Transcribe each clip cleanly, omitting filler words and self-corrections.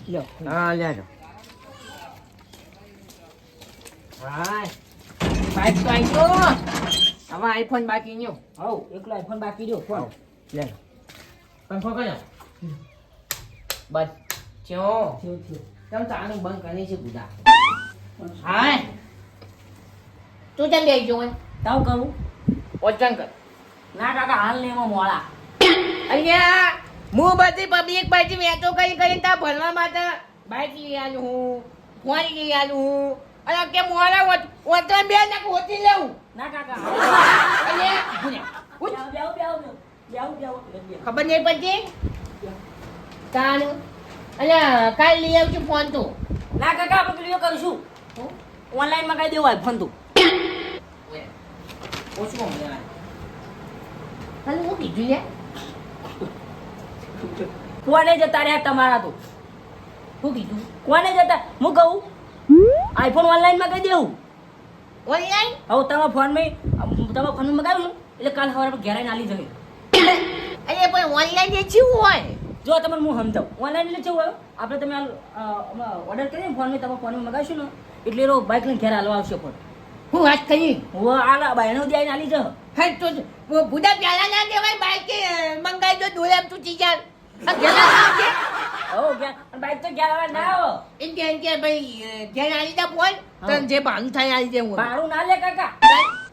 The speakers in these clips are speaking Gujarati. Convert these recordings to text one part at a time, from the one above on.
લ્યો હા લેજો હા બાઈક તો આવી ગયો હવે આઈફોન બાકી ન્યો હવ એકલો આઈફોન બાકી રહ્યો ફોન લેજો પંખો કયો બસ ચો તમ તાનું બંધ કરી છે બુડા હા તું ચાલ લઈ જો તાવ કરું ઓચન કર ના કાકા હાલ ને એમાં મોળા અહીંયા હું બધી પબ્લિક પછી વેચો કરી તા ભરવા માટે બાઈક લઈ આલું હું ફોન લઈ આલું હું અને કે મોરા ઓતર બે ને ઓતી લેવું ના કાકા અને ખબર નહીં પડતી તાન અને કાલ લઈ આવજો ફોન તો ના કાકા આપણે પેલું કરીશું ઓનલાઈન મંગાવી દેવું આઈફોન તું ઓછું મળે હાલ હું કીધું લે કોને જતા રહ્યા તમારા તો હું કીધું કોને જતા હું કહું આઈફોન ઓનલાઈન મંગાવી દેવું ઓનલાઈન હવે તમારા ફોનમાં મંગાવ્યું એટલે કાલ સવારે આપણે ઘેર આવીને આલી જશે અરે પણ ઓનલાઈન જે શું હોય જો તમને હું સમજાવું ઓનલાઈન એટલે કેવું હોય આપણે તમે ઓર્ડર કરીને ફોનમાં તમારા ફોનમાં મંગાવીશું ને એટલે એનો બાઇક લઈને ઘેર હાલવા આવશે ફોન હું વાત કરી હું આ બાયનો દે આવીને આલી જશે હા તો બુડા પ્યાલા ના દેવાય બાઈક મંગાઈ દો દોરામ તું ચીજાર આ ગેલા આવજે હો ગયા બાઇક તો ઘેર આવે ના આવો એમ કે ભાઈ ઘેર આવી જા ફોન તને જે ભાડું થાય આવી જાય હું ભાડું ના લે કાકા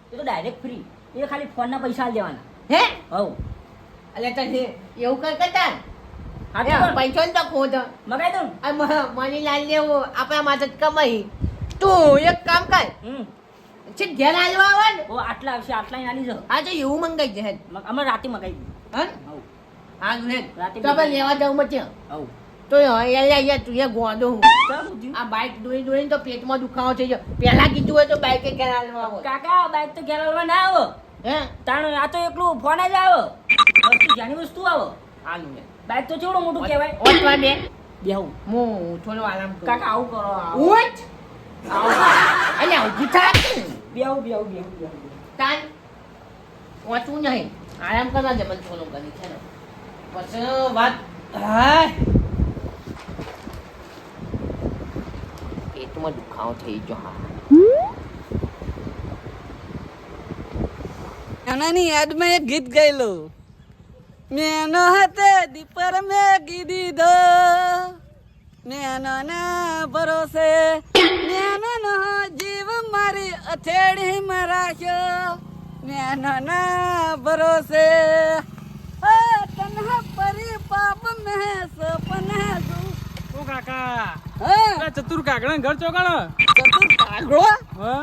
એ તો ડાયરેક્ટ ફ્રી એ ખાલી ફોનના પૈસા દેવાના હે હવ અલે તને એવું કર કરતા હા પૈસો ને તો ખોદ મગાઈ દઉં મનીલાલ ને આપણા માટે કમાઈ તું એક કામ કર છે ઘેર હાલવા આવે ને ઓ આટલા આવશે આટલા આલી જશે આ તો એવું મંગાઈ દે અમે રાતે મગાવી દઉં હા હવ હા ને રાતે તો આપણે લેવા જવું બચે હવ તો યાર તું એ ગોંધો હું આ બાઈક દોઈને તો પેટમાં દુખાવો થઈ ગયો પહેલા કીધું હોય તો બાઈક ઘેર હાલવા આવો કાકા બાઈક તો ઘેર હાલવા ના આવો હે તાણ આ તો એકલું ફોન જ આવો વસ્તુ જાની વસ્તુ આવો હાલું ને બાઈક તો ચેવડું મોટું કહેવાય ઓટવા બે બેહું હું થોડો આરામ કરું કાકા આવું કરો ઉઠ અલ્યા ઊભી થા બેહું તાન વાંચવું નહીં આરામ કરવા દે મને થોડું કરી છે ને પછી વાત હાય પેટમાં દુખાવો થઈ ગયો હા એનાની યાદમાં એક ગીત ગાયેલું મેનો હાથે દીપર મેગી દીધો મેનો ના ભરોસે મેનો નો જીવ મારી અથેળીમાં રાખ્યો મેનો ના ભરોસે તન્હા પરી પાપ મેં સપના દુ ઓ કાકા હા ચતુર કાકડા ઘર ચોકાણો ચતુર કાગડો હા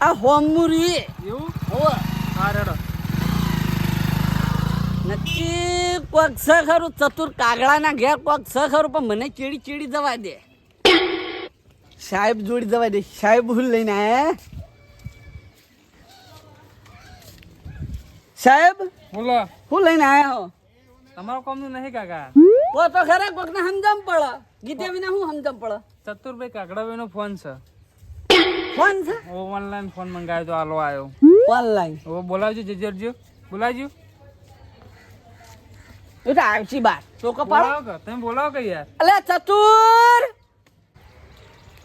આ હોમુરી એવું હો હા રેડો નક્કી કોક સ ખરું ચતુર કાગડાના ઘેર કોક સ ખરું પણ મને ચીડી જવા દે સાહેબ જોડી જવા દે સાહેબ હું લઈને આયા સાહેબ બોલો હું લઈને આયા હો તમારો કોમનું નહીં કાકા ઓ તો ખરા કોક ને સમજમ પડે ગીતે વિના હું સમજમ પડે ચતુરભાઈ કાકડાભાઈ નો ફોન છે ફોન છે ઓનલાઈન ફોન મંગાવ્યો તો આલો આવ્યો ઓનલાઈન ઓ બોલાવજો જજરજો બોલાવજો એ તો આવશી બાર તો કપાળો બોલાવો કે તમે બોલાવો કે યાર અલે ચતુર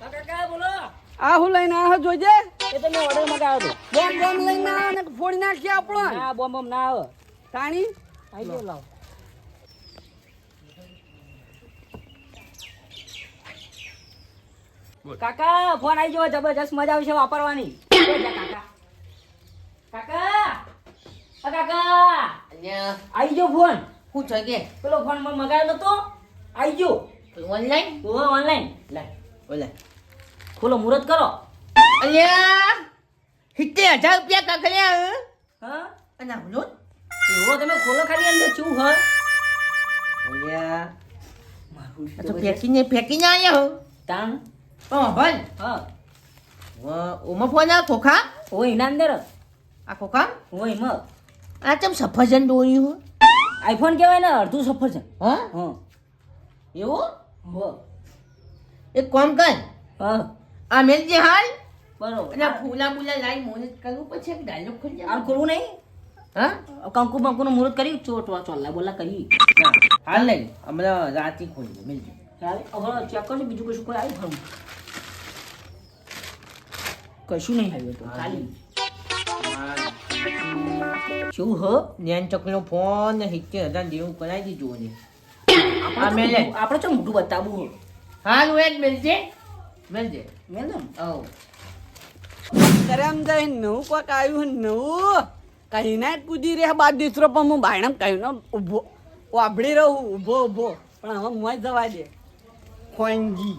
કાકા બોલો આ હું લઈને આવ્યો જોજે એ તો મેં ઓર્ડર મંગાવ્યો હતો બોમ લઈને આવ્યો ને ફોડી નાખી આપણો ના બોમ ના આવે તાણી આઈ ગયો લાવ કાકા ફોન આવી ગયો જબરજસ્ત મજા આવશે વાપરવાની કાકા કાકા અલ્યા આવી ગયો ફોન શું થઈ ગયા પેલો ફોન મેં મંગાવ્યો નતો આવી ગયો ઓનલાઈન ઓનલાઈન લે ઓલે ખોલો મુહૂર્ત કરો અલ્યા 70,000 રૂપિયા કાકલ્યા હા અને આવલો એવો તમે ખોલો ખાલી અંદર શું હ અલ્યા આ તો ફેંકીને આયા હો તાણ ભલ હા ઓમાં ફોન આ ખોખા ઓ એના અંદર આ ખોખા ઓ એમાં આ ચમ સફરજન દોર્યું હો આઈફોન કહેવાય ને અડધું સફરજન હા હા એવું હો એક કામ કર હા આ મેલ જે હાલ બરોબર અને ફૂલા બુલા લાઈ મોને કરવું પછી એક ડાયલોગ ખોલી આ ખોલવું નહીં હા કંકુ બંકુ નું મુહૂર્ત કરી ચોટવા ચોલ્લા બોલા કરી હાલ નહીં હમણાં રાતે ખોલી મેલ હવે ચેક કરજો બીજું કશું કોઈ આવ્યું ખરું કશું નહીં આવ્યું તો ખાલી શું હ નેન ચકનો ફોન ને 70,000 જેવું કરાવી દીધું ને આ મેલે આપણે તો મોટું બતાવવું હાલ વેટ મેલજે મેલ દે ને ઓ કર્યામ જાય નવું કોક આવ્યું નવું કઈ ના કૂદી રહ્યા બાદ દીસરો પણ હું બાયણામ કહ્યું ને ઊભો વાભળી રહું ઊભો પણ હવે મોય જવા દે ખોંગી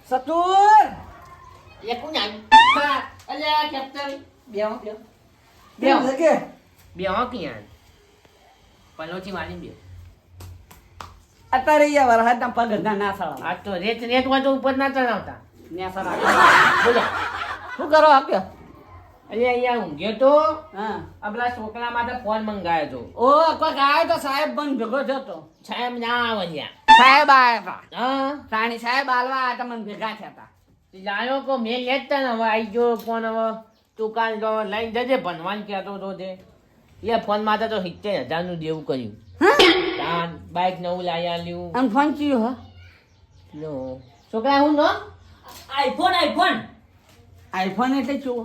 સતુર એ કોણ આવ્યું અલ્યા કેપ્ટન બેહો કે બેહો ક્યાં પલોથી મારી બે અત્યારે યાર વરસાદના પગ ના સાળા આ તો રેત હોય તો ઉપર ના ચડાવતા ને સાળા બોલો શું કરો આપ્યો અલ્યા અહીંયા ઊંઘ્યો તો હા આપણા છોકરા માટે ફોન મંગાવ્યો તો ઓ કોઈક આવ્યો તો સાહેબ બંધ ભેગો થયો તો સાહેબ ના આવે ત્યાં સાહેબ આવ્યા હતા હા સાણી સાહેબ હાલવા આ તમને ભેગા થયા હતા જાણો કો મેં લેતા ને હવે આવી ગયો ફોન હવે તું કાલ તો લઈને જજે ભણવાનું કહેતો તો તે એ ફોન માટે તો 70,000 નું દેવું કર્યું તાન બાઈક નવું લાવી આલ્યું અને ફોન ચિયો હા લો છોકરા હું નો આઈફોન આઈફોન એટલે ચેવો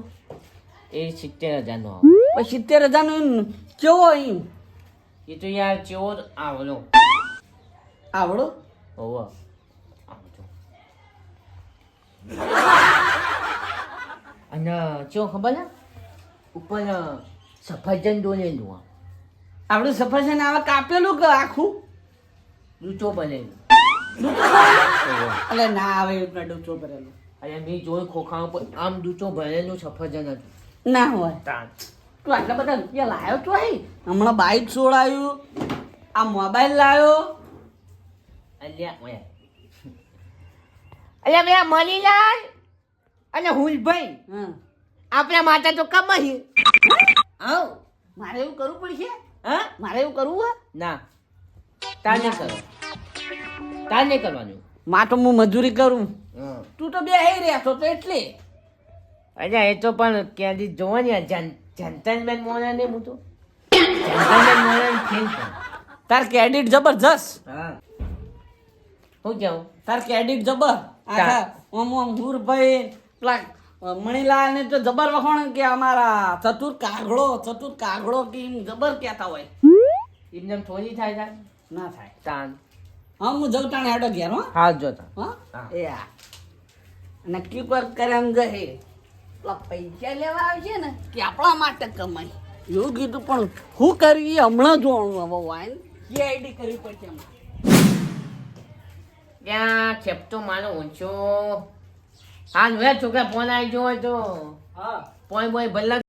એ 70,000 નો પછી 70,000 નો ચેવો અહીં એ તો યાર ચેવો આવલો આવડો હોવો આવજો અને ચેવો ખબર ને ઉપર સફરજન ડોલેલું આવડું સફરજન આવે કાપેલું કે આખું ડૂચો બનેલું એટલે ના આવે એટલો ડૂચો ભરેલો અને મેં જોયું ખોખા ઉપર આમ ડૂચો ભરેલું સફરજન હતું ના હોય તાન તું આટલા બધા રૂપિયા લાવ્યો તો હમણાં બાઈક છોડાયું આ મોબાઈલ લાવ્યો અલ્યા ઓય અલ્યા મેં મનીલાલ અને હુલભાઈ હા આપણા માતા તો કમાઈ આવ મારે એવું કરવું પડશે હા મારે એવું કરવું હે ના તાર નહીં કરો તાર નહીં કરવાનું માં તો હું મજૂરી કરું હા તું તો બે હઈ રહ્યા છો તો એટલે અચ્છા એ તો પણ ક્યાંથી જોવો ને જનતનબેન મોના ને હું તો જનતનબેન મોના ફેન છું તાર ક્રેડિટ જબરજસ્ત હા હું જાઉં તાર ક્રેડિટ જબર આખા ઓમ હુરભાઈ પેલા મણીલાલ ને તો જબર વખોણ કે અમારા ચતુર કાગડો કે એમ જબર કહેતા હોય એમને થોડી થાય થાય ના થાય તાન હા હું જઉં તાણે આડો ઘેર હો હા જોતા હા હા. એ આ નક્કી પર કરે એમ ગહે પેલા પૈસા લેવા આવશે ને કે આપણા માટે કમાય એવું કીધું પણ શું કરવી એ હમણાં જોવાનું હવે વાઈન કે આઈડી કરવી પડશે હમણાં ત્યાં ખેપતો માનો ઊંચો હા જોયા છોકરા ફોન આવી ગયો હોય તો હા પોઈ બોય ભલ્લા